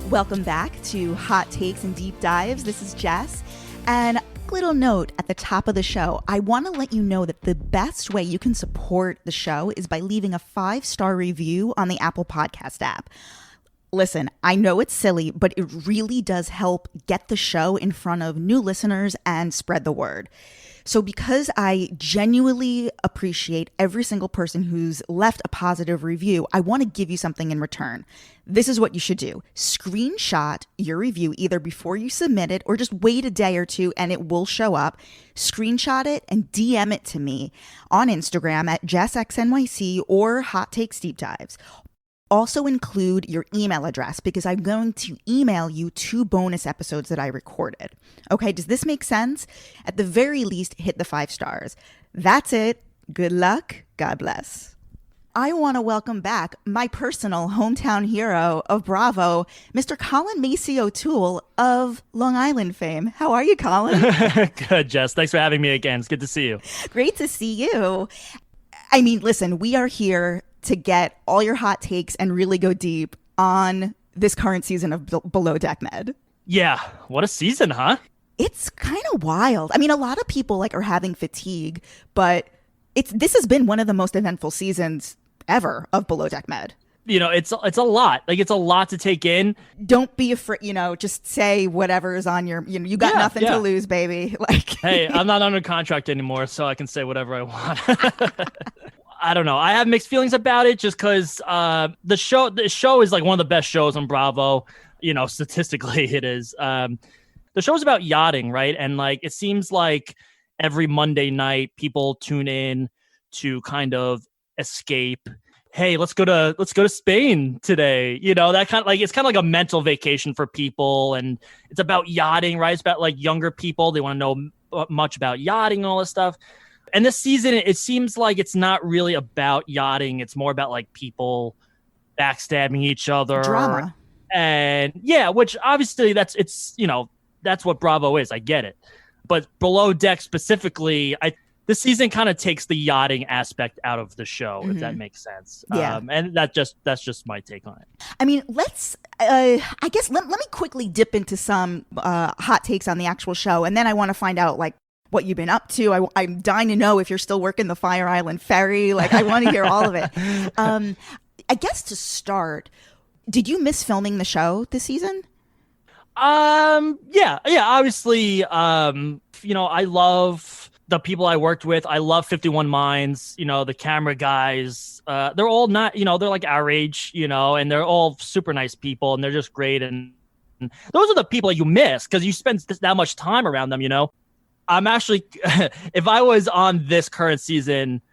Welcome back to Hot Takes and Deep Dives. This is Jess. And a little note at the top of the show. I want to let you know that the best way you can support the show is by leaving a 5-star review on the Apple Podcast app. Listen, I know it's silly, but it really does help get the show in front of new listeners and spread the word. So because I genuinely appreciate every single person who's left a positive review, I want to give you something in return. This is what you should do. Screenshot your review either before you submit it or just wait a day or two and it will show up. Screenshot it and DM it to me on Instagram at JessXNYC or Hot Takes Deep Dives. Also include your email address because I'm going to email you 2 bonus episodes that I recorded. Okay, does this make sense? At the very least, hit the 5 stars. That's it. Good luck. God bless. I want to welcome back my personal hometown hero of Bravo, Mr. Colin Macy O'Toole of Long Island fame. How are you, Colin? Good, Jess. Thanks for having me again. It's good to see you. Great to see you. I mean, listen, we are here to get all your hot takes and really go deep on this current season of Below Deck Med. Yeah, what a season, huh? It's kind of wild. I mean, a lot of people are having fatigue, but this has been one of the most eventful seasons ever of Below Deck Med. You know, it's a lot. Like, it's a lot to take in. Don't be afraid, just say whatever is on your, you got nothing to lose, baby. Like, hey, I'm not under contract anymore, so I can say whatever I want. I don't know. I have mixed feelings about it just because the show is like one of the best shows on Bravo. Statistically it is. The show is about yachting, right? And like it seems like every Monday night people tune in to kind of escape. Hey, let's go to Spain today. That kind of like it's kind of like a mental vacation for people, and it's about yachting, right? It's about like younger people. They want to know much about yachting and all this stuff. And this season, it seems like it's not really about yachting. It's more about like people backstabbing each other. Drama. And yeah, which obviously that's what Bravo is. I get it. But Below Deck specifically, this season kind of takes the yachting aspect out of the show, if that makes sense. Yeah. And that's just my take on it. I mean, I guess let me quickly dip into some hot takes on the actual show. And then I want to find out like what you've been up to. I'm dying to know if you're still working the Fire Island ferry. Like, I want to hear all of it. I guess to start, did you miss filming the show this season? Yeah. Obviously, I love the people I worked with. I love 51 Minds, the camera guys. They're all not, they're like our age, and they're all super nice people and they're just great. And those are the people that you miss because you spend that much time around them, I'm actually, if I was on this current season,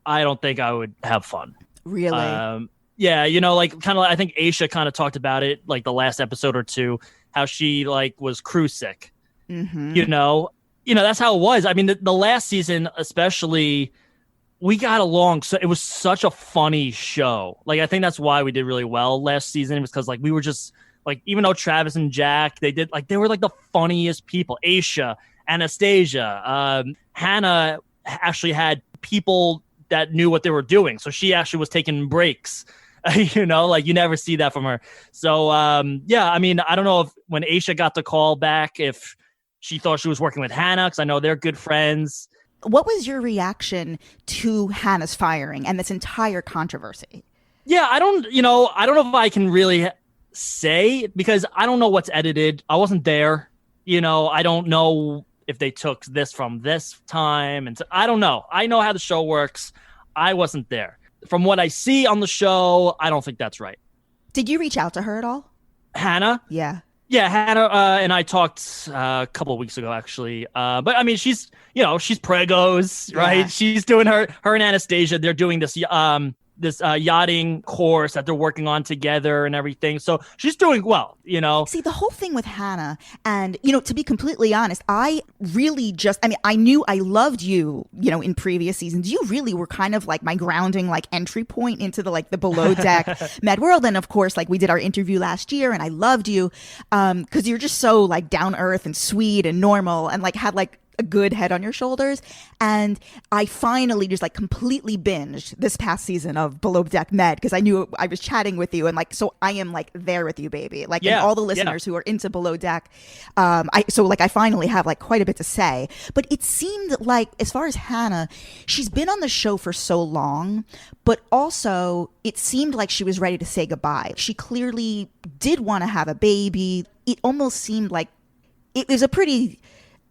I don't think I would have fun. Really? Yeah, like kind of, I think Aisha kind of talked about it, like the last episode or two, how she like was cruise sick. Mm-hmm. That's how it was. I mean, the last season, especially, we got along. So it was such a funny show. Like, I think that's why we did really well last season, was because like we were just like, even though Travis and Jack, they were like the funniest people. Aisha, Anastasia, Hannah actually had people that knew what they were doing. So she actually was taking breaks, like you never see that from her. So, yeah, I mean, I don't know if when Aisha got the call back, if she thought she was working with Hannah, because I know they're good friends. What was your reaction to Hannah's firing and this entire controversy? Yeah, I don't know if I can really say, because I don't know what's edited. I wasn't there. I don't know if they took this from this time. And I don't know. I know how the show works. I wasn't there. From what I see on the show, I don't think that's right. Did you reach out to her at all? Hannah? Yeah. Yeah, Hannah and I talked a couple of weeks ago, actually. But I mean, she's pregos, right? Yeah. She's doing her and Anastasia. They're doing this yachting course that they're working on together and everything. So she's doing well, See, the whole thing with Hannah, and, to be completely honest, I really I knew I loved you, in previous seasons. You really were kind of like my grounding, like entry point into the Below Deck Med world. And of course, like we did our interview last year and I loved you because you're just so like down earth and sweet and normal and like had like a good head on your shoulders. And I finally just like completely binged this past season of Below Deck Med because I knew I was chatting with you, and like, so I am like there with you, baby. Like, and all the listeners who are into Below Deck. I finally have like quite a bit to say. But it seemed like, as far as Hannah, she's been on the show for so long, but also it seemed like she was ready to say goodbye. She clearly did want to have a baby. It almost seemed like it was a pretty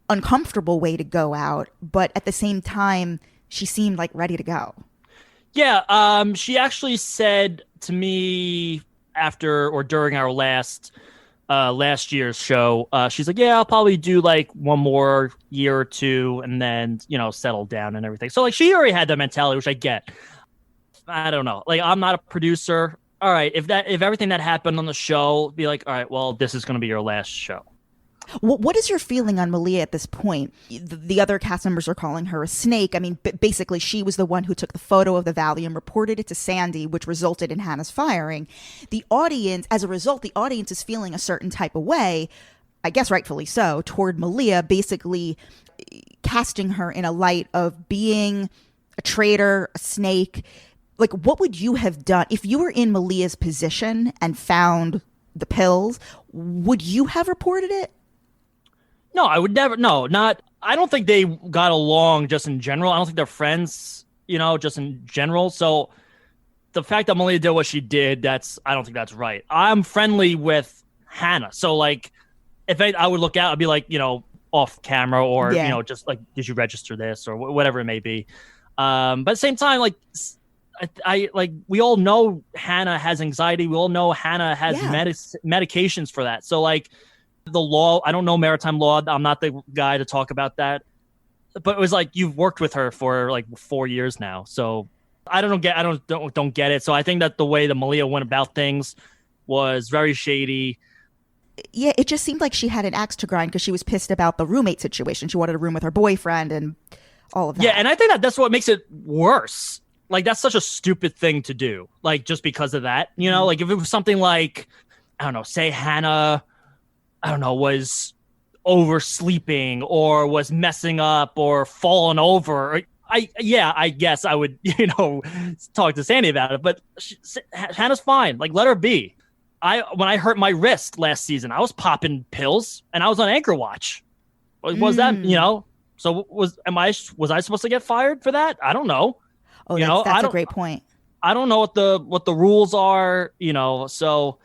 uncomfortable way to go out, but at the same time, she seemed like ready to go. Yeah, she actually said to me after or during our last year's show, she's like, yeah, I'll probably do like one more year or two and then, settle down and everything. So like she already had that mentality, which I get. I don't know. Like, I'm not a producer. All right, if everything that happened on the show, be like, all right, well, this is going to be your last show. What is your feeling on Malia at this point? The other cast members are calling her a snake. I mean, basically, she was the one who took the photo of the Valium, reported it to Sandy, which resulted in Hannah's firing. As a result, the audience is feeling a certain type of way, I guess rightfully so, toward Malia, basically casting her in a light of being a traitor, a snake. Like, what would you have done if you were in Malia's position and found the pills? Would you have reported it? No, I would never. No, not. I don't think they got along just in general. I don't think they're friends, just in general. So the fact that Malia did what she did, I don't think that's right. I'm friendly with Hannah. So like, if I would look out, I'd be like, off camera or, just like, did you register this or whatever it may be. But at the same time, like, I like, we all know Hannah has anxiety. We all know Hannah has medications for that. So like, the law, I don't know maritime law. I'm not the guy to talk about that. But it was like, you've worked with her for like 4 years now. So I don't get it. So I think that the way that Malia went about things was very shady. Yeah, it just seemed like she had an axe to grind because she was pissed about the roommate situation. She wanted a room with her boyfriend and all of that. Yeah, and I think that's what makes it worse. Like, that's such a stupid thing to do. Like, just because of that, like if it was something like, I don't know, say Hannah, I don't know, was oversleeping or was messing up or falling over. I guess I would, talk to Sandy about it. But Hannah's fine. Like, let her be. When I hurt my wrist last season, I was popping pills and I was on anchor watch. Was that, So was I supposed to get fired for that? I don't know. Oh, that's a great point. I don't know what the rules are. So.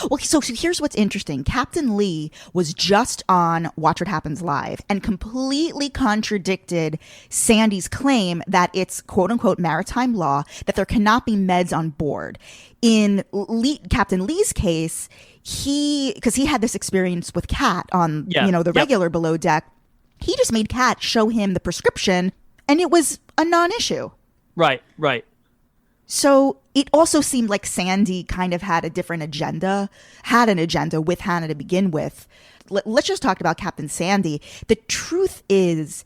Well, so here's what's interesting. Captain Lee was just on Watch What Happens Live and completely contradicted Sandy's claim that it's quote unquote maritime law that there cannot be meds on board. In Captain Lee's case, because he had this experience with Kat on the regular Below Deck, he just made Kat show him the prescription and it was a non-issue. Right. So it also seemed like Sandy kind of had an agenda with Hannah to begin with. Let's just talk about Captain Sandy. The truth is,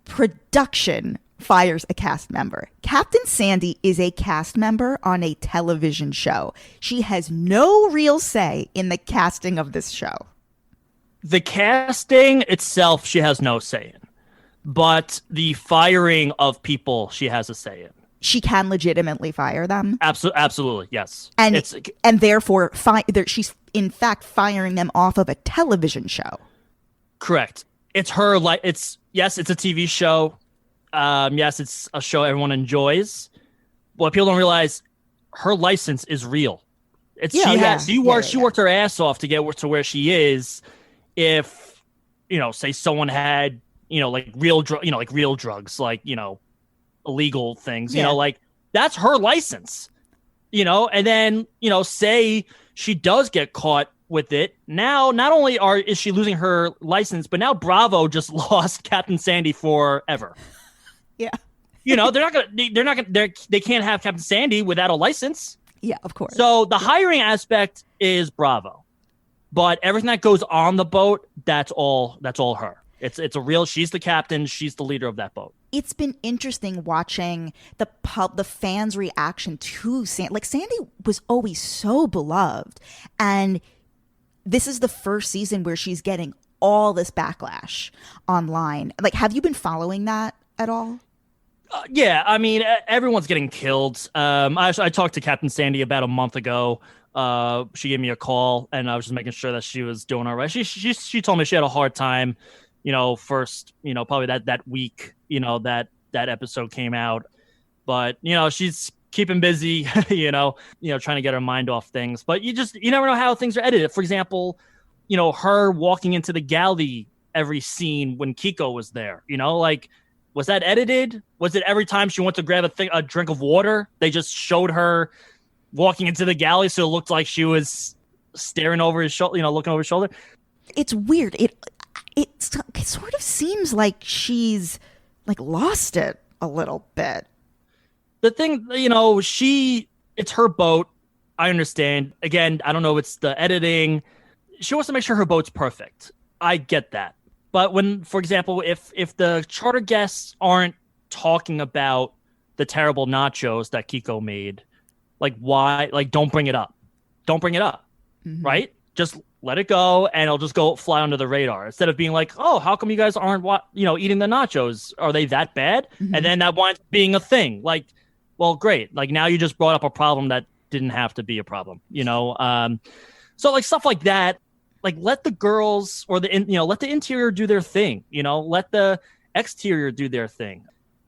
production fires a cast member. Captain Sandy is a cast member on a television show. She has no real say in the casting of this show. The casting itself, she has no say in. But the firing of people, she has a say in. She can legitimately fire them. Absolutely, yes. And therefore, she's in fact firing them off of a television show. Correct. It's her. It's a TV show. Yes, it's a show everyone enjoys. What people don't realize, her license is real. She worked her ass off to get to where she is. If say someone had like real drugs, like illegal things, like that's her license, and then, say she does get caught with it. Now, not only is she losing her license, but now Bravo just lost Captain Sandy forever. Yeah. They can't have Captain Sandy without a license. Yeah, of course. So the hiring aspect is Bravo, but everything that goes on the boat, that's all her. It's a real, she's the captain. She's the leader of that boat. It's been interesting watching the fans' reaction to Sandy. Like, Sandy was always so beloved. And this is the first season where she's getting all this backlash online. Like, have you been following that at all? Yeah, I mean, everyone's getting killed. I talked to Captain Sandy about a month ago. She gave me a call, and I was just making sure that she was doing all right. She told me she had a hard time, first, probably that week, that episode came out. But, she's keeping busy, trying to get her mind off things. But you never know how things are edited. For example, her walking into the galley every scene when Kiko was there, was that edited? Was it every time she went to grab a drink of water, they just showed her walking into the galley so it looked like she was staring over his shoulder, looking over his shoulder? It's weird. It sort of seems like she's like lost it a little bit. The thing, it's her boat. I understand. Again, I don't know if it's the editing. She wants to make sure her boat's perfect. I get that. But when, for example, if the charter guests aren't talking about the terrible nachos that Kiko made, like, why? Like, don't bring it up. Don't bring it up, right? Just let it go, and it'll just go fly under the radar. Instead of being like, oh, how come you guys aren't, eating the nachos? Are they that bad? And then that winds up being a thing. Like, well, great. Like, now you just brought up a problem that didn't have to be a problem, So, like, stuff like that. Like, let the girls or let the interior do their thing, let the exterior do their thing.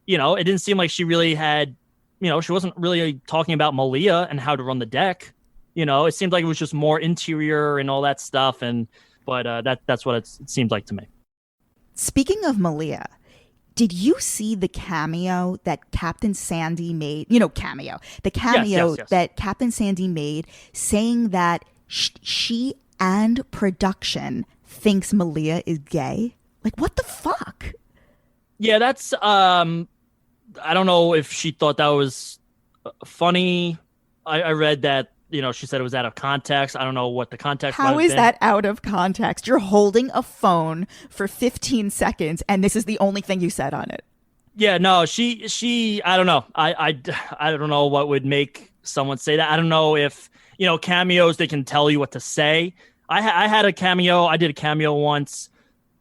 It didn't seem like she really had, she wasn't really talking about Malia and how to run the deck. It seemed like it was just more interior and all that stuff. But that's what it seemed like to me. Speaking of Malia, did you see the cameo that Captain Sandy made? Cameo. The cameo yes. that Captain Sandy made saying that she and production thinks Malia is gay. Like, what the fuck? Yeah, that's I don't know if she thought that was funny. I read that, she said it was out of context. I don't know what the context was. How is that out of context? You're holding a phone for 15 seconds and this is the only thing you said on it. Yeah, no, she I don't know. I don't know what would make someone say that. I don't know if, cameos, they can tell you what to say. I had a cameo. I did a cameo once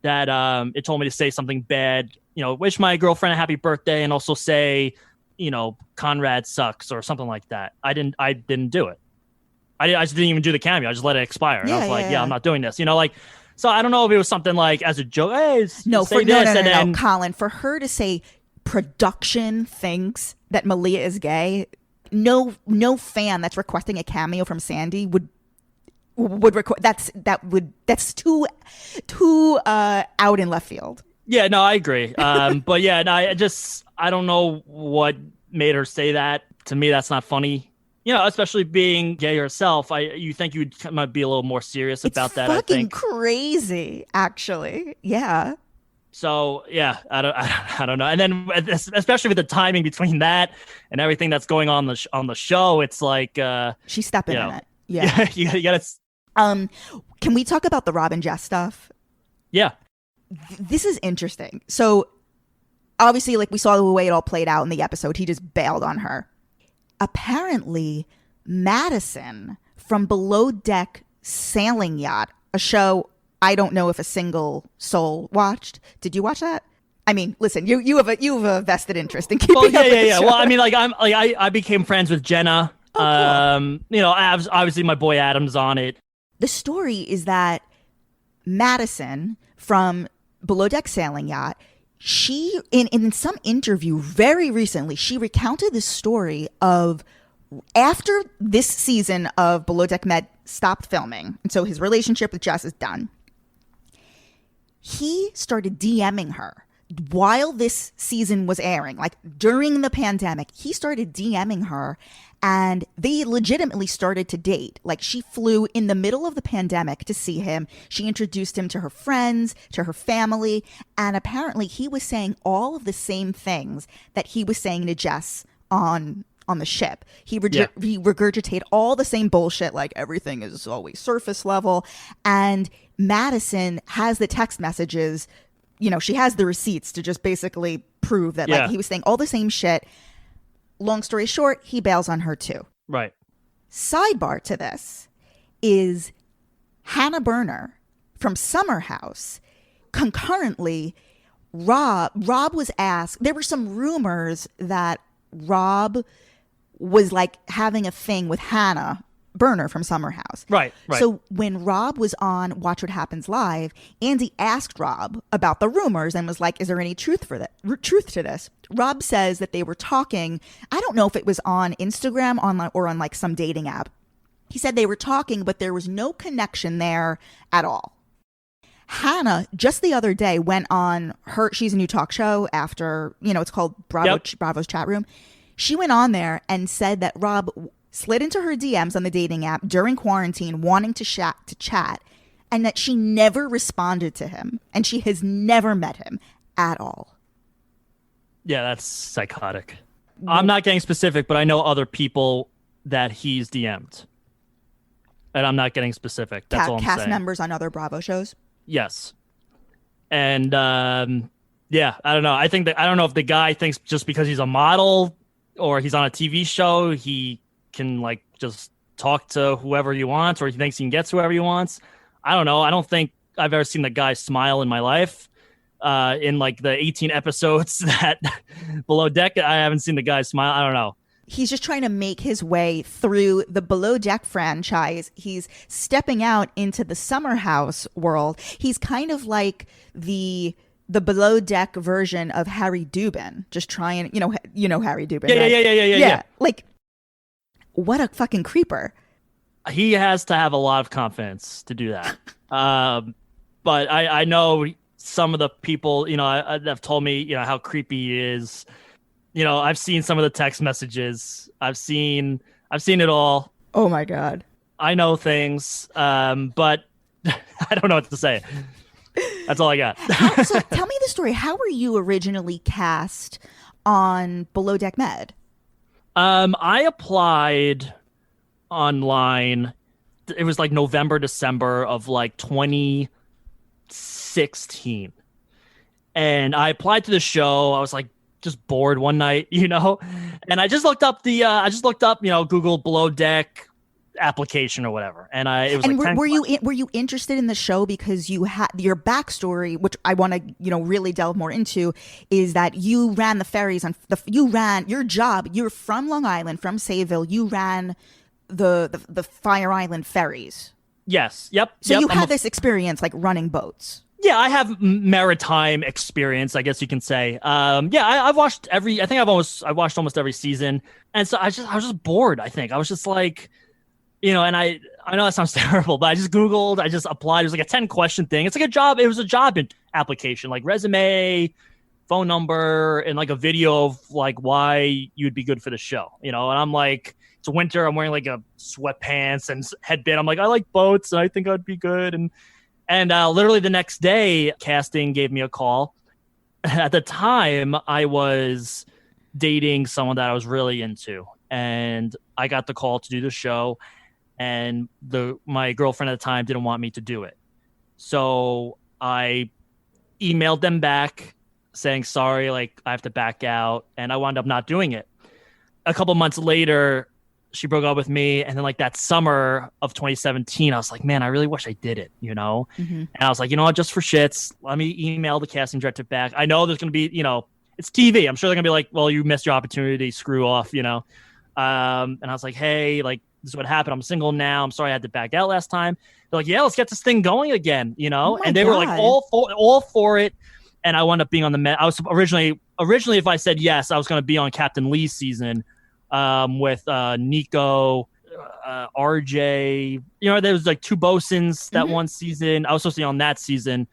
that it told me to say something bad, wish my girlfriend a happy birthday and also say, Conrad sucks or something like that. I didn't do it. I just didn't even do the cameo. I just let it expire. And I was like, I'm not doing this. So I don't know if it was something like as a joke. Hey, no, Colin, for her to say production thinks that Malia is gay, no fan that's requesting a cameo from Sandy would record. That's too out in left field. Yeah, no, I agree. But yeah, no, I don't know what made her say that. To me, that's not funny. Especially being gay herself, you think you'd might be a little more serious about that. It's fucking I think. Crazy, actually. Yeah. So yeah, I don't know. And then especially with the timing between that and everything that's going on the show, it's like she's stepping in it. Yeah. you gotta. Can we talk about the Rob and Jess stuff? Yeah. This is interesting. So obviously, like, we saw the way it all played out in the episode. He just bailed on her. Apparently, Madison from Below Deck Sailing Yacht, a show I don't know if a single soul watched. Did you watch that? I mean, listen, you have a vested interest in keeping up with the show. Well, I mean, like, I became friends with Jenna. Oh, cool. Obviously my boy Adam's on it. The story is that Madison from Below Deck Sailing Yacht, she, in some interview very recently, she recounted the story of after this season of Below Deck Med stopped filming, and so his relationship with Jess is done, he started DMing her while this season was airing, like during the pandemic. He started DMing her and they legitimately started to date. Like, she flew in the middle of the pandemic to see him. She introduced him to her friends, to her family. And apparently he was saying all of the same things that he was saying to Jess on the ship. He regurgitated all the same bullshit, like everything is always surface level. And Madison has the text messages, she has the receipts to just basically prove that like he was saying all the same shit. Long story short, he bails on her too. Right. Sidebar to this is Hannah Berner from Summer House. Concurrently, Rob was asked, there were some rumors that Rob was like having a thing with Hannah Berner from Summer House. Right. So when Rob was on Watch What Happens Live, Andy asked Rob about the rumors and was like, is there any truth to this? Rob says that they were talking. I don't know if it was on Instagram or on like some dating app. He said they were talking, but there was no connection there at all. Hannah, just the other day, went on she's a new talk show after, it's called Bravo's Chat Room. She went on there and said that Rob slid into her DMs on the dating app during quarantine, wanting to chat, and that she never responded to him, and she has never met him at all. Yeah, that's psychotic. I'm not getting specific, but I know other people that he's DM'd. And I'm not getting specific. That's all I'm saying. Cast members on other Bravo shows? Yes. And yeah, I don't know. I don't know if the guy thinks just because he's a model or he's on a TV show, he can like just talk to whoever he wants, or he thinks he can get to whoever he wants. I don't know. I don't think I've ever seen the guy smile in my life. In like the 18 episodes that Below Deck, I haven't seen the guy smile. I don't know. He's just trying to make his way through the Below Deck franchise. He's stepping out into the Summer House world. He's kind of like the Below Deck version of Harry Dubin, just trying, you know Harry Dubin. Yeah. Yeah. Like, what a fucking creeper. He has to have a lot of confidence to do that. But I know some of the people, have told me, how creepy he is. I've seen some of the text messages. I've seen it all. Oh my God. I know things, but I don't know what to say. That's all I got. So tell me the story. How were you originally cast on Below Deck Med? I applied online. It was like November, December of like 2016. And I applied to the show. I was like just bored one night, and I just looked up Google Below Deck application or whatever. And it was were you interested in the show because you had your backstory, which I want to, really delve more into, is that you ran the ferries you ran your job. You're from Long Island, from Sayville. You ran the Fire Island ferries. Yes. Yep. So you had this experience like running boats. Yeah, I have maritime experience, I guess you can say. I've watched I watched almost every season, and so I was just bored. I think I was just like, and I know that sounds terrible, but I just Googled, I just applied. It was like a 10-question thing. It's like a job. It was a job application, like resume, phone number, and like a video of like why you'd be good for the show. And I'm like, it's winter. I'm wearing like a sweatpants and headband. I'm like, I like boats, and I think I'd be good. And literally the next day, casting gave me a call. At the time, I was dating someone that I was really into. And I got the call to do the show. And my girlfriend at the time didn't want me to do it. So I emailed them back saying, sorry, like I have to back out. And I wound up not doing it. A couple months later, she broke up with me, and then like that summer of 2017, I was like, man, I really wish I did it, Mm-hmm. And I was like, what, just for shits, let me email the casting director back. I know there's going to be, it's TV. I'm sure they're going to be like, well, you missed your opportunity, screw off, And I was like, hey, like this is what happened. I'm single now. I'm sorry I had to back out last time. They're like, yeah, let's get this thing going again, Oh and they were like all for it. And I wound up being on the Met. I was originally, if I said yes, I was going to be on Captain Lee's season. With Nico, RJ, there was like 2 bosuns that one season. I was supposed to be on that season.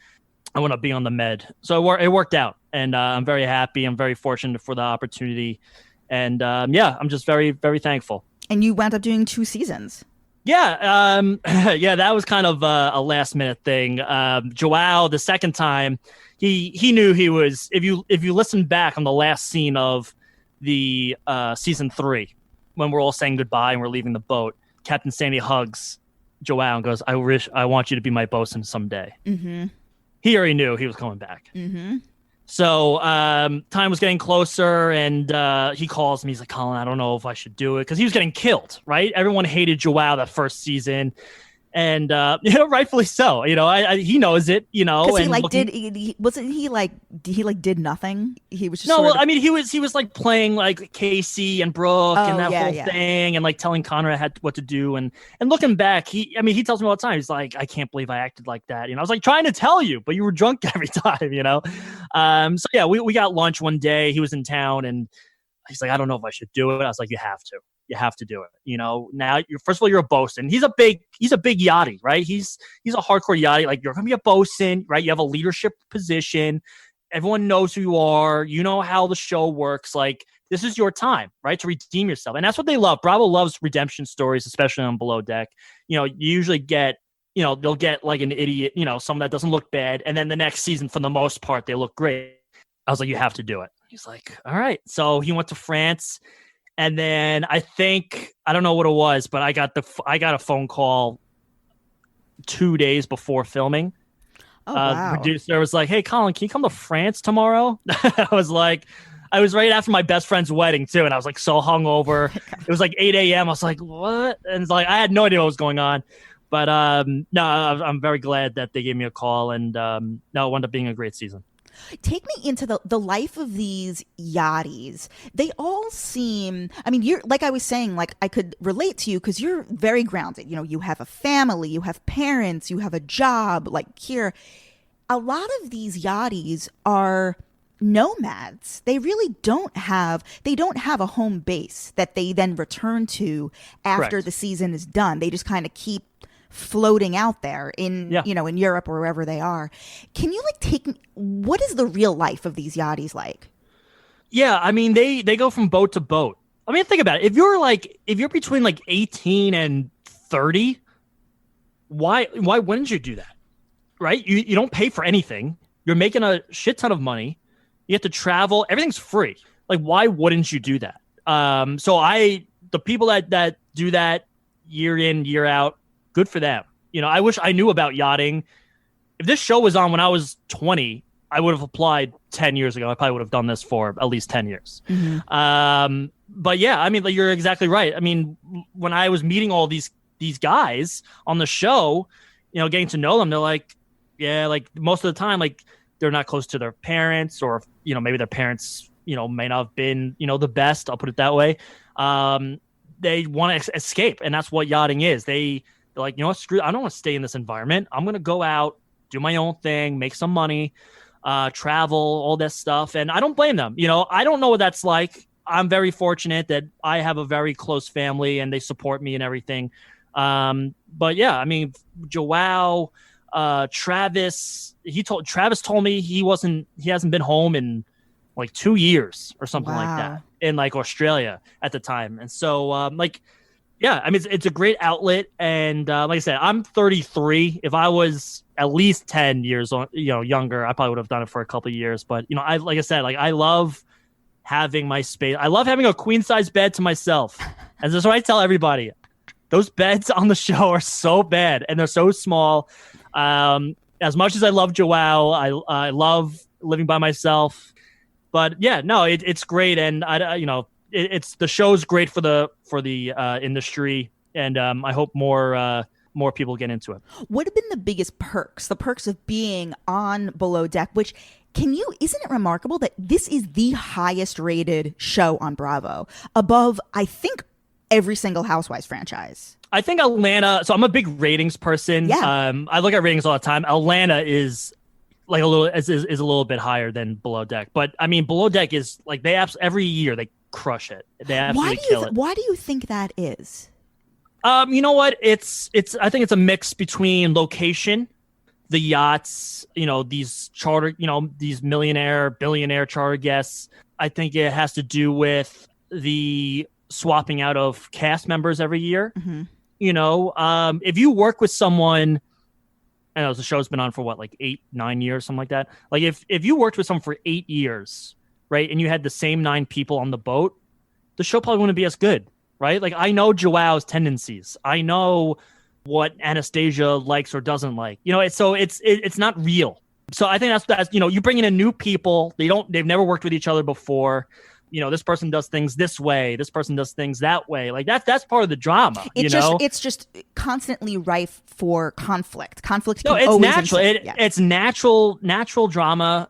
I want to be on the Med, so it worked out, and I'm very happy. I'm very fortunate for the opportunity, and I'm just very, very thankful. And you wound up doing 2 seasons. Yeah, that was kind of a last minute thing. Joao, the second time, he knew he was. If you listen back on the last scene of the season 3, when we're all saying goodbye and we're leaving the boat, Captain Sandy hugs Joao and goes, I want you to be my bosun someday. Mm-hmm. He already knew he was coming back. Mm-hmm. So time was getting closer, and he calls me. He's like, Colin, I don't know if I should do it, because he was getting killed, right? Everyone hated Joao that first season, And rightfully so. He knows it. Because And wasn't he like did nothing? He was just no. Well, I mean, he was like playing like Casey and Brooke and that whole thing, and like telling Conrad what to do. And looking back, he tells me all the time. He's like, I can't believe I acted like that. I was like trying to tell you, but you were drunk every time. So yeah, we got lunch one day. He was in town, and he's like, I don't know if I should do it. I was like, you have to. You have to do it. Now first of all, you're a bosun. He's a big yachtie, right? He's a hardcore yachtie. Like, you're gonna be a bosun, right? You have a leadership position. Everyone knows who you are. You know how the show works. Like, this is your time, right, to redeem yourself. And that's what they love. Bravo loves redemption stories, especially on Below Deck. You usually get, they'll get like an idiot, someone that doesn't look bad, and then the next season, for the most part, they look great. I was like, you have to do it. He's like, all right. So he went to France. And then I don't know what it was, but I got a phone call 2 days before filming. Oh, wow. The producer was like, hey, Colin, can you come to France tomorrow? I was right after my best friend's wedding too. And I was like so hungover. It was like 8 a.m. I was like, what? And it's like, I had no idea what was going on. But no, I'm very glad that they gave me a call. And no, it wound up being a great season. Take me into the life of these yachties. They all seem, I mean, you're, like I was saying, like I could relate to you because you're very grounded. You have a family, you have parents, you have a job. Like here, a lot of these yachties are nomads. They really don't have a home base that they then return to after Correct. The season is done. They just kind of keep floating out there in in Europe or wherever they are. Can you what is the real life of these yachties like? Yeah, I mean, they go from boat to boat. I mean, think about it. If you're between like 18 and 30, why wouldn't you do that? Right? You don't pay for anything. You're making a shit ton of money. You have to travel. Everything's free. Like, why wouldn't you do that? So the people that do that year in, year out, good for them. I wish I knew about yachting. If this show was on when I was 20, I would have applied 10 years ago. I probably would have done this for at least 10 years. Mm-hmm. But yeah, I mean, like, you're exactly right. I mean, when I was meeting all these guys on the show, getting to know them, they're like, yeah, like most of the time, like they're not close to their parents, or, maybe their parents, may not have been, the best. I'll put it that way. They want to escape. And that's what yachting is. They're like, screw, I don't want to stay in this environment. I'm going to go out, do my own thing, make some money, travel, all that stuff. And I don't blame them. I don't know what that's like. I'm very fortunate that I have a very close family and they support me and everything. But yeah, I mean, Joao, Travis told me he hasn't been home in like 2 years or something like that in like Australia at the time. And so yeah, I mean, it's a great outlet. And like I said, I'm 33. If I was at least 10 years younger, I probably would have done it for a couple of years. But, I love having my space. I love having a queen size bed to myself. And that's what I tell everybody. Those beds on the show are so bad and they're so small. As much as I love Joao, I love living by myself. But yeah, no, it's great. And it's the show's great for the industry, and I hope more people get into it. What have been the biggest perks? The perks of being on Below Deck, which isn't it remarkable that this is the highest rated show on Bravo, above, I think, every single Housewives franchise. I think Atlanta. So I'm a big ratings person. Yeah. I look at ratings all the time. Atlanta is like a little bit higher than Below Deck, but I mean, Below Deck is like every year they crush it. They absolutely kill it. Why do you think that is? You know what? It's I think it's a mix between location, the yachts, these charter, these millionaire, billionaire charter guests. I think it has to do with the swapping out of cast members every year. Mm-hmm. If you work with someone, I know the show's been on for what, like 8-9 years, something like that. Like if you worked with someone for 8 years, right, and you had the same 9 people on the boat, the show probably wouldn't be as good, right? Like, I know Joao's tendencies. I know what Anastasia likes or doesn't like. It's not real. So I think that's you bring in a new people. They've never worked with each other before. this person does things this way, this person does things that way. Like that's part of the drama. It's just constantly rife for conflict. Conflict. No, it's always natural. It's natural drama.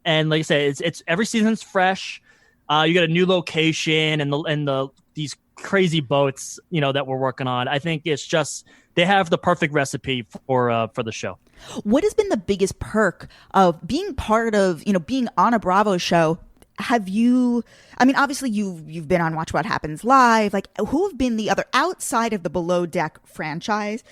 And like I said, it's every season's fresh. You got a new location and these crazy boats, that we're working on. I think it's just they have the perfect recipe for the show. What has been the biggest perk of being part of, being on a Bravo show? Have you, obviously you've been on Watch What Happens Live. Like, who have been the other outside of the Below Deck franchise?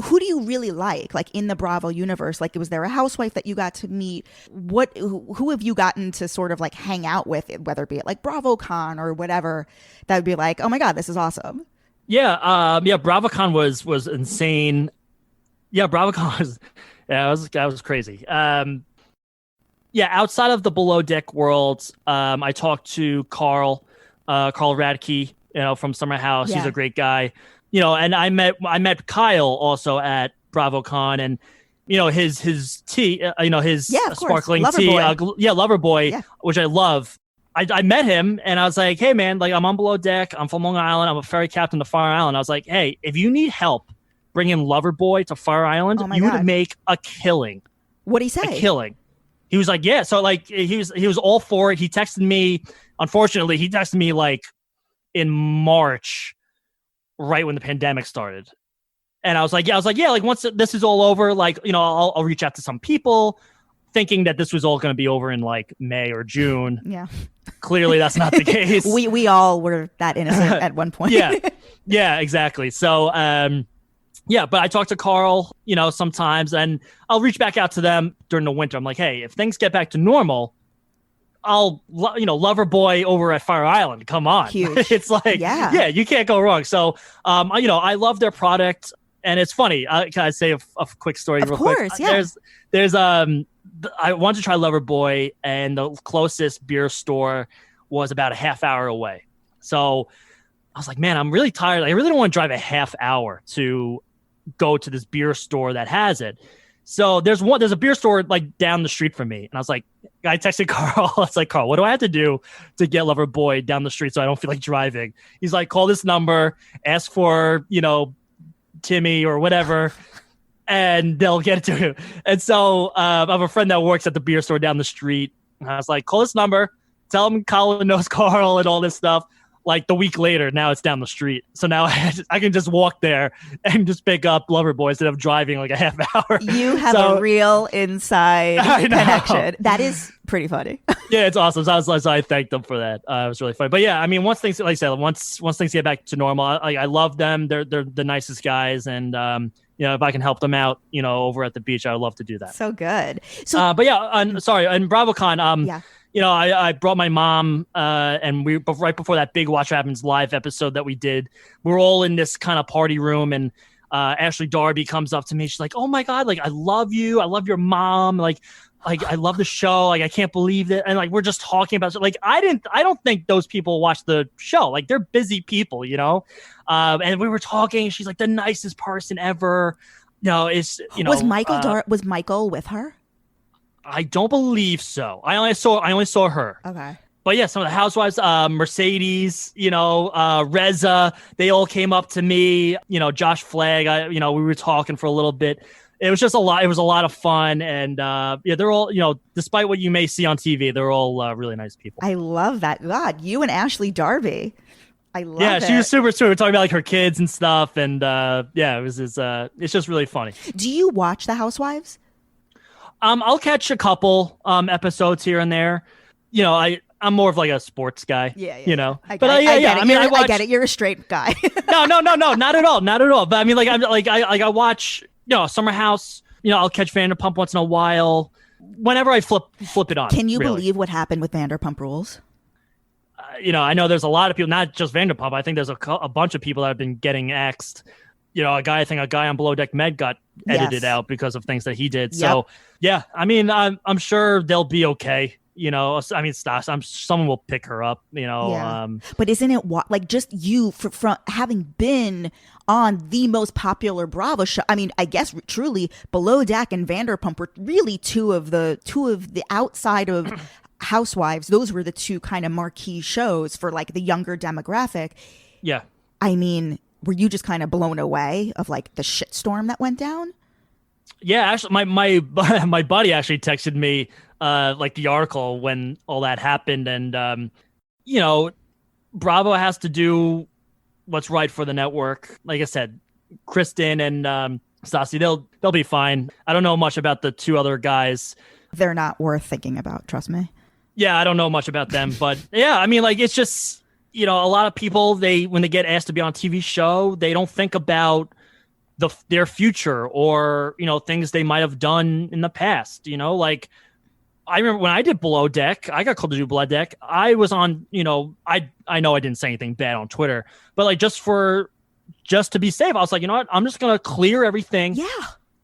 Who do you really like in the Bravo universe? Like, was there a housewife that you got to meet? Who have you gotten to sort of like hang out with, whether it be at like BravoCon or whatever, that would be like, oh my God, this is awesome. Yeah. BravoCon was insane. Yeah. BravoCon was, that was crazy. Outside of the Below Deck world, I talked to Carl Radke, from Summer House. Yeah. He's a great guy. And I met Kyle also at BravoCon, and his tea, his sparkling tea, Loverboy, which I love. I met him, and I was like, hey man, like I'm on Below Deck, I'm from Long Island, I'm a ferry captain to Fire Island. I was like, hey, if you need help bringing Loverboy to Fire Island, would make a killing. What'd he say? A killing. He was like, yeah. So like he was all for it. He texted me. Unfortunately, he texted me like in March, right when the pandemic started. And I was like, like once this is all over, like, I'll reach out to some people, thinking that this was all going to be over in like May or June. Yeah. Clearly that's not the case. we all were that innocent at one point. Yeah, exactly. So, but I talk to Carl, sometimes, and I'll reach back out to them during the winter. I'm like, hey, if things get back to normal, I'll, Loverboy over at Fire Island. Come on. Huge. It's like, yeah, you can't go wrong. So, I love their product, and it's funny. Can I say a quick story real quick? Of course, yeah. There's I wanted to try Loverboy, and the closest beer store was about a half hour away. So I was like, man, I'm really tired. I really don't want to drive a half hour to go to this beer store that has it. So there's a beer store like down the street from me. And I was like, I texted Carl. I was like, Carl, what do I have to do to get Loverboy down the street so I don't feel like driving? He's like, call this number, ask for, Timmy or whatever, and they'll get it to you. And so I have a friend that works at the beer store down the street. And I was like, call this number, tell him Colin knows Carl and all this stuff. Like the week later, now it's down the street. So now I can just walk there and just pick up Loverboy instead of driving like a half hour. You have a real inside connection. That is pretty funny. Yeah, it's awesome. So I thanked them for that. It was really funny. But yeah, once things, like I said, once things get back to normal, I love them. They're the nicest guys, and if I can help them out, over at the beach, I would love to do that. So good. So, but yeah, sorry, and BravoCon, I brought my mom, and right before that big Watch What Happens Live episode that we did, we were all in this kind of party room, and Ashley Darby comes up to me. She's like, "Oh my God, like I love you. I love your mom. Like I love the show. Like I can't believe it." And like we're just talking about it. Like I don't think those people watch the show. Like they're busy people, And we were talking. She's like the nicest person ever. Was Michael with her? I don't believe so. I only saw her. Okay. But yeah, some of the housewives, Mercedes, Reza, they all came up to me. Josh Flagg. We were talking for a little bit. It was just a lot. It was a lot of fun, and they're all, despite what you may see on TV, they're all really nice people. I love that. God, you and Ashley Darby. I love it. Yeah, she was super sweet. We're talking about like her kids and stuff, and it's just really funny. Do you watch The Housewives? I'll catch a couple episodes here and there. I'm more of like a sports guy. Yeah. I get it. You're a straight guy. No, not at all. But I watch, Summer House. I'll catch Vanderpump once in a while. Whenever I flip it on. Can you believe what happened with Vanderpump Rules? I know there's a lot of people, not just Vanderpump. I think there's a bunch of people that have been getting axed. A guy on Below Deck Med got edited out because of things that he did. Yep. So yeah, I'm sure they'll be okay. Someone will pick her up, Yeah. But isn't it just you from having been on the most popular Bravo show? I guess truly Below Deck and Vanderpump were really two of the outside of Housewives, those were the two kind of marquee shows for like the younger demographic. Yeah. I mean, were you just kind of blown away of like the shitstorm that went down? Yeah, actually, my my buddy actually texted me like the article when all that happened, and you know, Bravo has to do what's right for the network. Like I said, Kristen and Stassi, they'll be fine. I don't know much about the two other guys. They're not worth thinking about, trust me. Yeah, I don't know much about them, but yeah, I mean, like, it's just, you know, a lot of people, when they get asked to be on a TV show, they don't think about their future or, you know, things they might have done in the past. You know, like, I remember when I did Below Deck, I got called to do Below Deck. I was on, you know, I know I didn't say anything bad on Twitter, but like just to be safe, I was like, you know what, I'm just gonna clear everything. Yeah.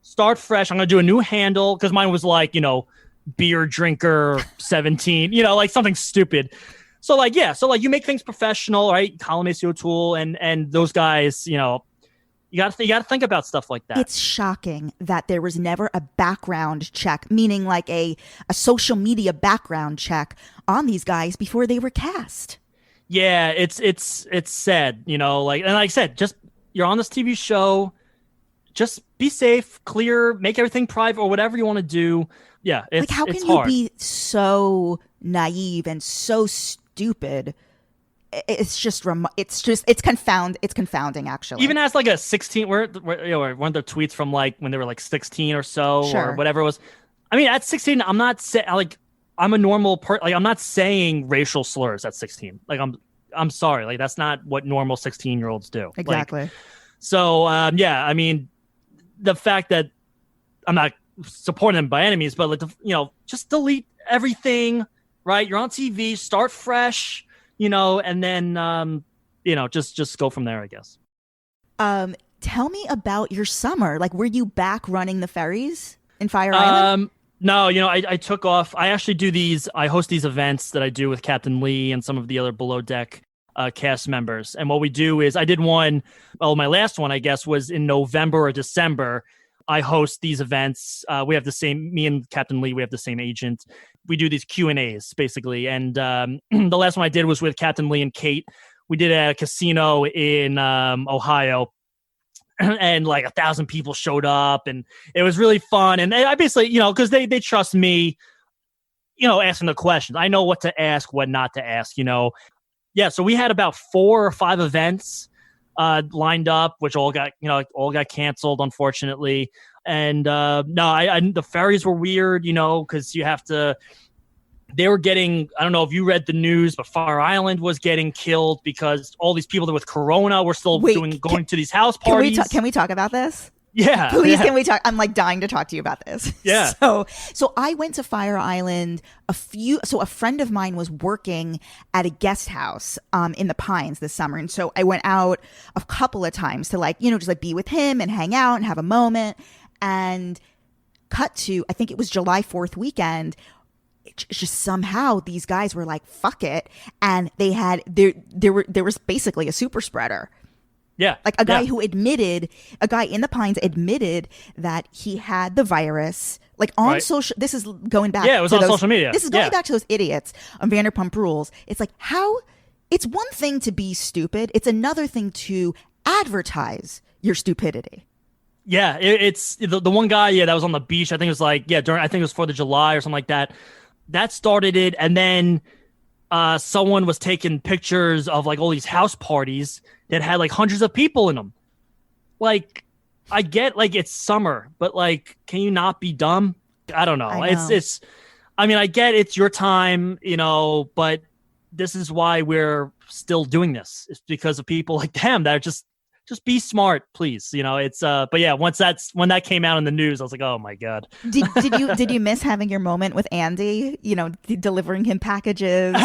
Start fresh. I'm gonna do a new handle because mine was like, you know, beer drinker 17, you know, like something stupid. So like, yeah, so like you make things professional, right? Colin Macy, toole, and those guys, you know, you got to think about stuff like that. It's shocking that there was never a background check, meaning like a social media background check on these guys before they were cast. Yeah, it's sad, you know, like, and like I said, just you're on this TV show, just be safe, clear, make everything private or whatever you want to do. Yeah, it's like how can it's you hard. be so naive and so stupid? It's confounding actually. Even as like a 16, where you know, one of the tweets from like when they were like 16 or so, Sure. or whatever it was. I mean, at 16, I'm not saying like I'm a normal person. Like I'm not saying racial slurs at 16. Like I'm sorry. Like that's not what normal 16-year-olds do. Exactly. Like, so yeah, I mean, the fact that I'm not supporting them by any means, but like you know, just delete everything. Right, you're on TV. Start fresh. You know, and then you know, just go from there, I guess. Tell me about your summer. Like, were you back running the ferries in Fire Island? No, you know, I took off. I actually I host these events that I do with Captain Lee and some of the other Below Deck cast members. And what we do is I did one, well, my last one, I guess, was in November or December. I host these events. We have me and Captain Lee, we have the same agent. We do these Q&As, basically. And the last one I did was with Captain Lee and Kate. We did it at a casino in Ohio. And like 1,000 people showed up. And it was really fun. And I basically, you know, because they trust me, you know, asking the questions. I know what to ask, what not to ask, you know. Yeah, so we had about 4 or 5 events lined up, which all got canceled, unfortunately. And the ferries were weird, you know, because they were getting, I don't know if you read the news, but Fire Island was getting killed because all these people with Corona were still going to these house parties. Can we talk about this? Yeah. Please, yeah. Can we talk? I'm like dying to talk to you about this. Yeah. So I went to Fire Island a friend of mine was working at a guest house in the Pines this summer. And so I went out a couple of times to like, you know, just like be with him and hang out and have a moment. And cut to, I think it was July 4th weekend. Just somehow these guys were like, fuck it. And they had, there was basically a super spreader. Yeah. Like a guy a guy in the Pines admitted that he had the virus, like on social, this is going back. Yeah, it was on social media. This is going back to those idiots on Vanderpump Rules. It's like it's one thing to be stupid. It's another thing to advertise your stupidity. Yeah, it's the one guy, that was on the beach. I think it was like, I think it was 4th of July or something like that. That started it. And then someone was taking pictures of like all these house parties that had like hundreds of people in them. Like, I get like it's summer, but like, can you not be dumb? I don't know. I mean, I get it's your time, you know, but this is why we're still doing this. It's because of people like them that are just be smart, please. You know, it's but yeah, when that came out in the news, I was like, oh my God. Did you miss having your moment with Andy, you know, delivering him packages?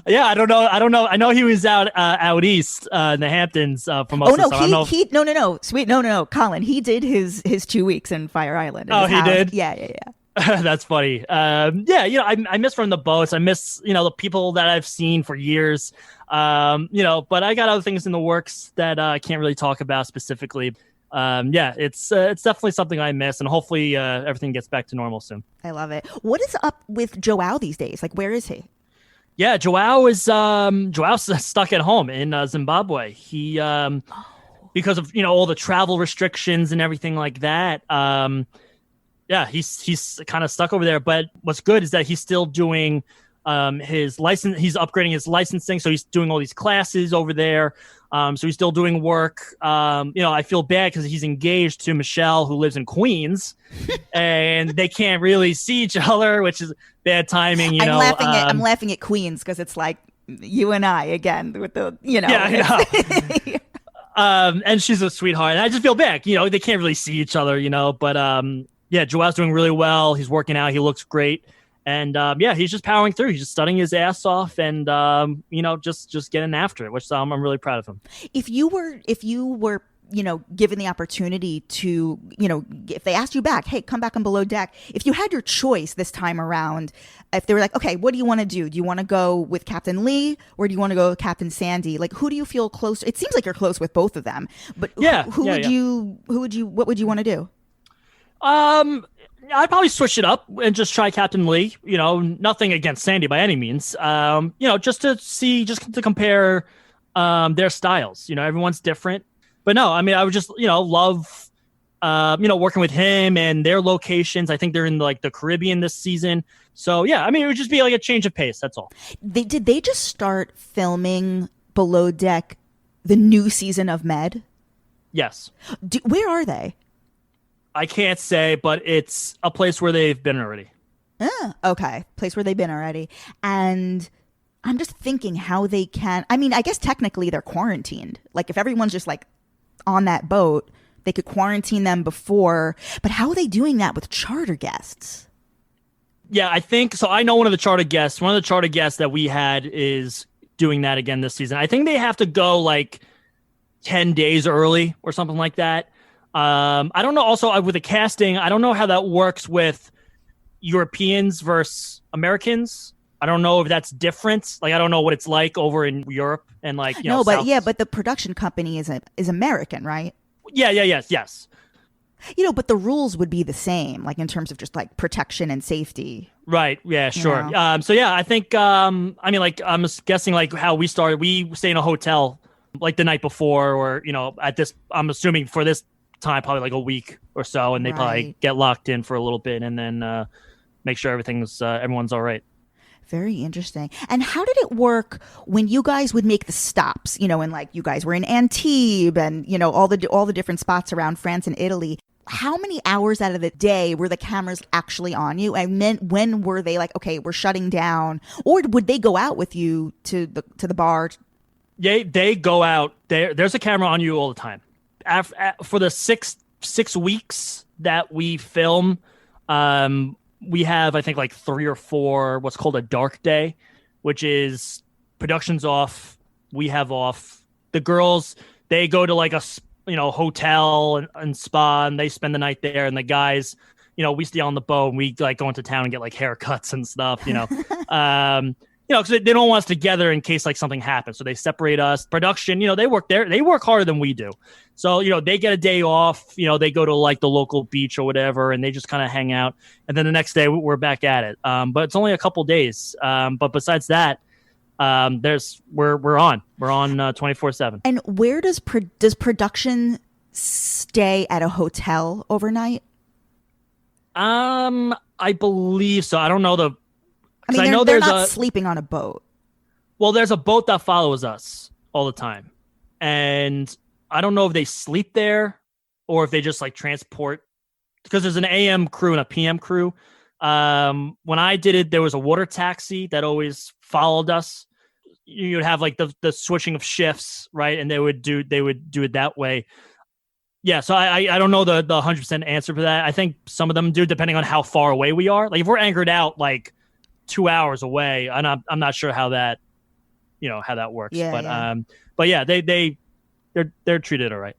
Yeah, I don't know. I know he was out east in the Hamptons for most of the summer. No, Colin, he did his 2 weeks in Fire Island. Oh, he did? Yeah. That's funny. Yeah, you know, I miss running the boats. I miss, you know, the people that I've seen for years. You know, but I got other things in the works that I can't really talk about specifically. Yeah, it's definitely something I miss, and hopefully everything gets back to normal soon. I love it. What is up with Joao these days? Like, where is he? Yeah, Joao's stuck at home in Zimbabwe. He because of all the travel restrictions and everything like that. Yeah, he's kind of stuck over there. But what's good is that he's still doing his license. He's upgrading his licensing, so he's doing all these classes over there. So he's still doing work. I feel bad because he's engaged to Michelle, who lives in Queens, and they can't really see each other, which is bad timing. I'm laughing at Queens because it's like you and I again with the Yeah, I know. And she's a sweetheart, and I just feel bad. They can't really see each other. But yeah, Joel's doing really well. He's working out. He looks great. And yeah, he's just powering through. He's just studying his ass off, and just getting after it, which I'm really proud of him. If you were, given the opportunity to, if they asked you back, hey, come back on Below Deck. If you had your choice this time around, if they were like, okay, what do you want to do? Do you want to go with Captain Lee, or do you want to go with Captain Sandy? Like, who do you feel close? It seems like you're close with both of them, but what would you want to do? I'd probably switch it up and just try Captain Lee. Nothing against Sandy by any means. Just to compare their styles. Everyone's different. But no, I mean, I would just love working with him and their locations. I think they're in like the Caribbean this season. So yeah, I mean, it would just be like a change of pace. That's all. Did they just start filming Below Deck, the new season of Med? Yes. Where are they? I can't say, but it's a place where they've been already. Okay. Place where they've been already. And I'm just thinking how they can. I mean, I guess technically they're quarantined. Like if everyone's just like on that boat, they could quarantine them before. But how are they doing that with charter guests? Yeah, I think so. I know one of the charter guests that we had is doing that again this season. I think they have to go like 10 days early or something like that. I don't know. Also, with the casting, I don't know how that works with Europeans versus Americans. I don't know if that's different. Like, I don't know what it's like over in Europe and like but the production company is American, right? Yes. But the rules would be the same, like in terms of just like protection and safety. Right. Yeah. Sure. So yeah, I think. I mean, like I'm guessing like how we started. We stay in a hotel like the night before, or at this. I'm assuming for this time probably like a week or so, and they probably get locked in for a little bit and then make sure everyone's all right. Very interesting. And how did it work when you guys would make the stops, and like you guys were in Antibes and all the different spots around France and Italy? How many hours out of the day were the cameras actually on you? And then when were they like, okay, we're shutting down, or would they go out with you to the bar? Yeah, they go out. There's a camera on you all the time. For the six weeks that we film, we have, I think, like 3 or 4 what's called a dark day, which is production's off, we have off. The girls, they go to like a hotel and spa, and they spend the night there, and the guys, we stay on the boat, and we like go into town and get like haircuts and stuff, because they don't want us together in case like something happens. So they separate us. Production, they work there. They work harder than we do. So, they get a day off. They go to like the local beach or whatever, and they just kind of hang out. And then the next day we're back at it. But it's only a couple days. But besides that, we're on 24/7. And where does production stay at a hotel overnight? I believe so. I don't know I know they're not sleeping on a boat. Well, there's a boat that follows us all the time. And I don't know if they sleep there or if they just like transport, because there's an AM crew and a PM crew. When I did it, there was a water taxi that always followed us. You'd have like the switching of shifts, right? And they would do it that way. Yeah, so I don't know the 100% answer for that. I think some of them do, depending on how far away we are. Like if we're anchored out like 2 hours away, and I'm not sure how that works. Yeah, but yeah, they're treated all right.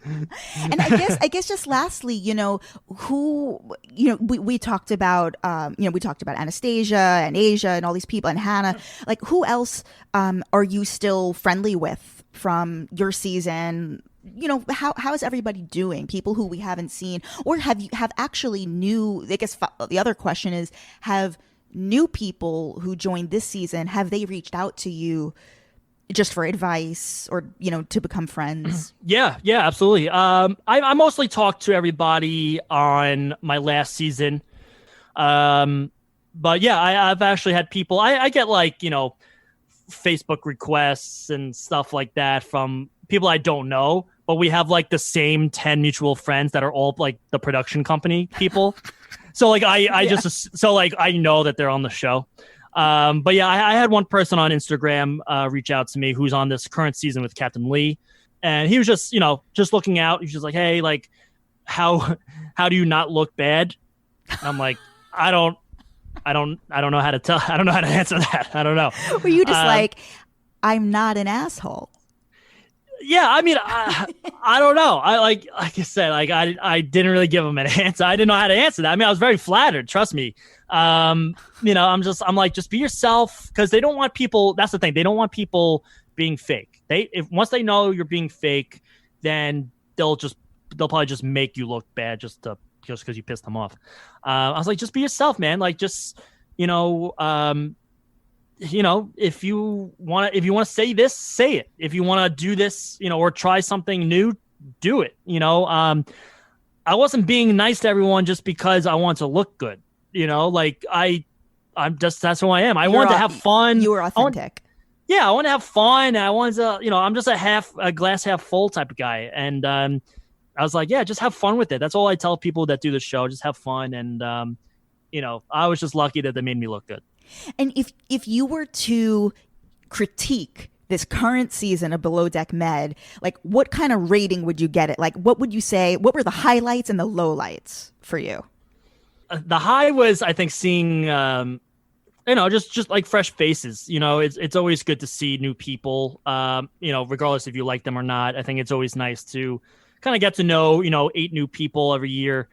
And I guess just lastly, we talked about Anastasia and Asia and all these people and Hannah. Like, who else are you still friendly with from your season? how is everybody doing? People who we haven't seen, or have actually new, I guess the other question is, have new people who joined this season, have they reached out to you just for advice or, to become friends? Yeah, absolutely. I mostly talked to everybody on my last season. But yeah, I've actually had people, I get Facebook requests and stuff like that from people I don't know, but we have the same 10 mutual friends that are all the production company people. So I know that they're on the show. But yeah, I had one person on Instagram reach out to me who's on this current season with Captain Lee, and he was just looking out. He's just like, hey, how do you not look bad? And I'm like, I don't know how to tell. I don't know how to answer that. I don't know. Were you just I'm not an asshole? Yeah, I mean, I don't know. I like I said, I didn't really give him an answer. I didn't know how to answer that. I mean, I was very flattered. Trust me. I'm like, just be yourself, because they don't want people. That's the thing. They don't want people being fake. Once they know you're being fake, then they'll probably just make you look bad just because you pissed them off. I was like, just be yourself, man. If you want to say this, say it. If you want to do this, or try something new, do it. I wasn't being nice to everyone just because I want to look good. I'm just, that's who I am. I want to have fun. You were authentic. I want to have fun. I want to, I'm just a glass half full type of guy. And I was like, yeah, just have fun with it. That's all I tell people that do the show. Just have fun. And, I was just lucky that they made me look good. And if you were to critique this current season of Below Deck Med, what kind of rating would you get it? What would you say? What were the highlights and the lowlights for you? The high was, I think, seeing, just fresh faces. It's always good to see new people, regardless if you like them or not. I think it's always nice to kind of get to know, 8 new people every year.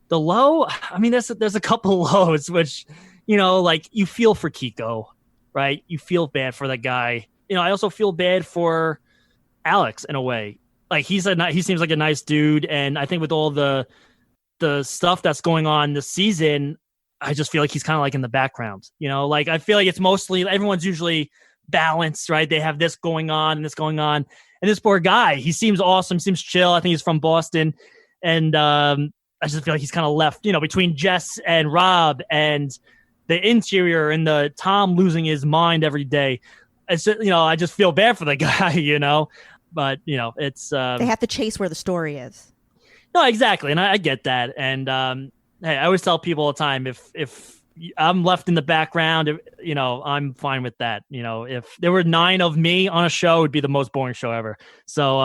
The low, I mean, there's a couple lows, which, you feel for Kiko, right? You feel bad for that guy. I also feel bad for Alex in a way. He seems like a nice dude. And I think with all the stuff that's going on this season, I just feel like he's kind of in the background, I feel like it's mostly, everyone's usually balanced, right? They have this going on and this going on. And this poor guy, he seems awesome, seems chill. I think he's from Boston. And I just feel like he's kind of left, between Jess and Rob and the interior and the Tom losing his mind every day. It's just, I just feel bad for the guy, but it's, they have to chase where the story is. No, exactly. And I get that. And, hey, I always tell people all the time, if I'm left in the background, I'm fine with that. If there were 9 of me on a show, it would be the most boring show ever. So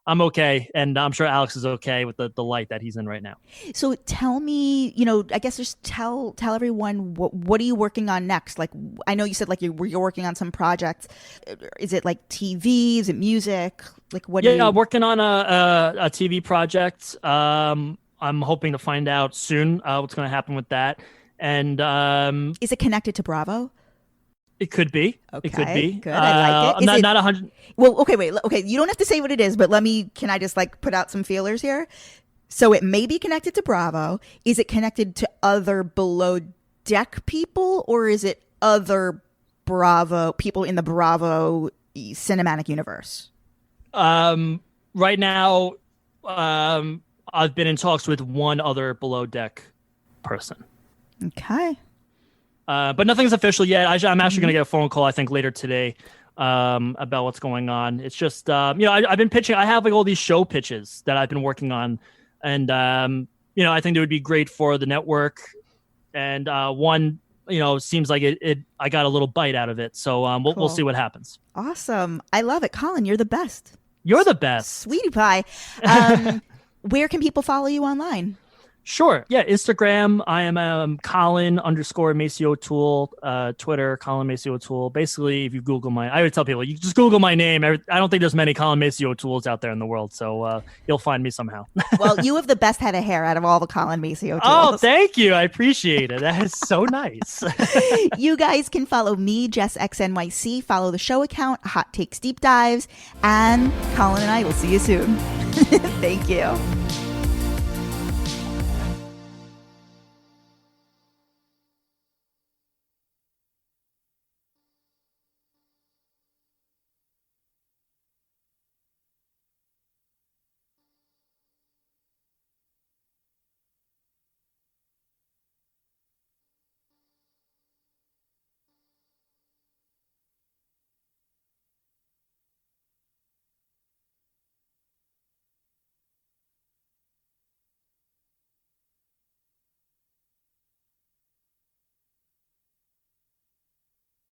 I'm okay, and I'm sure Alex is okay with the light that he's in right now. So tell me, I guess just tell everyone what are you working on next? I know you said you're working on some projects. Is it TV? Is it music? What? Yeah, I'm working on a TV project. I'm hoping to find out soon what's going to happen with that. And is it connected to Bravo? It could be. Okay, it could be. Good. I like it. I'm not 100. Well, okay, wait. Okay, you don't have to say what it is, but can I just put out some feelers here? So it may be connected to Bravo. Is it connected to other Below Deck people, or is it other Bravo people in the Bravo cinematic universe? Right now, I've been in talks with one other Below Deck person. Okay. But nothing's official yet. I'm actually going to get a phone call, I think, later today about what's going on. It's just, I've been pitching. I have all these show pitches that I've been working on. And, I think it would be great for the network. And one, seems like I got a little bite out of it. So we'll see what happens. Awesome. I love it. Colin, you're the best. You're the best. Sweetie pie. Where can people follow you online? Sure. Yeah. Instagram. I am Colin_Macy O'Toole. Twitter, Colin Macy O'Toole. Basically, if you Google I would tell people, you just Google my name. I don't think there's many Colin Macy O'Tooles out there in the world. So you'll find me somehow. Well, you have the best head of hair out of all the Colin Macy O'Tooles. Oh, thank you. I appreciate it. That is so nice. You guys can follow me, Jess XNYC. Follow the show account, Hot Takes Deep Dives. And Colin and I will see you soon. Thank you.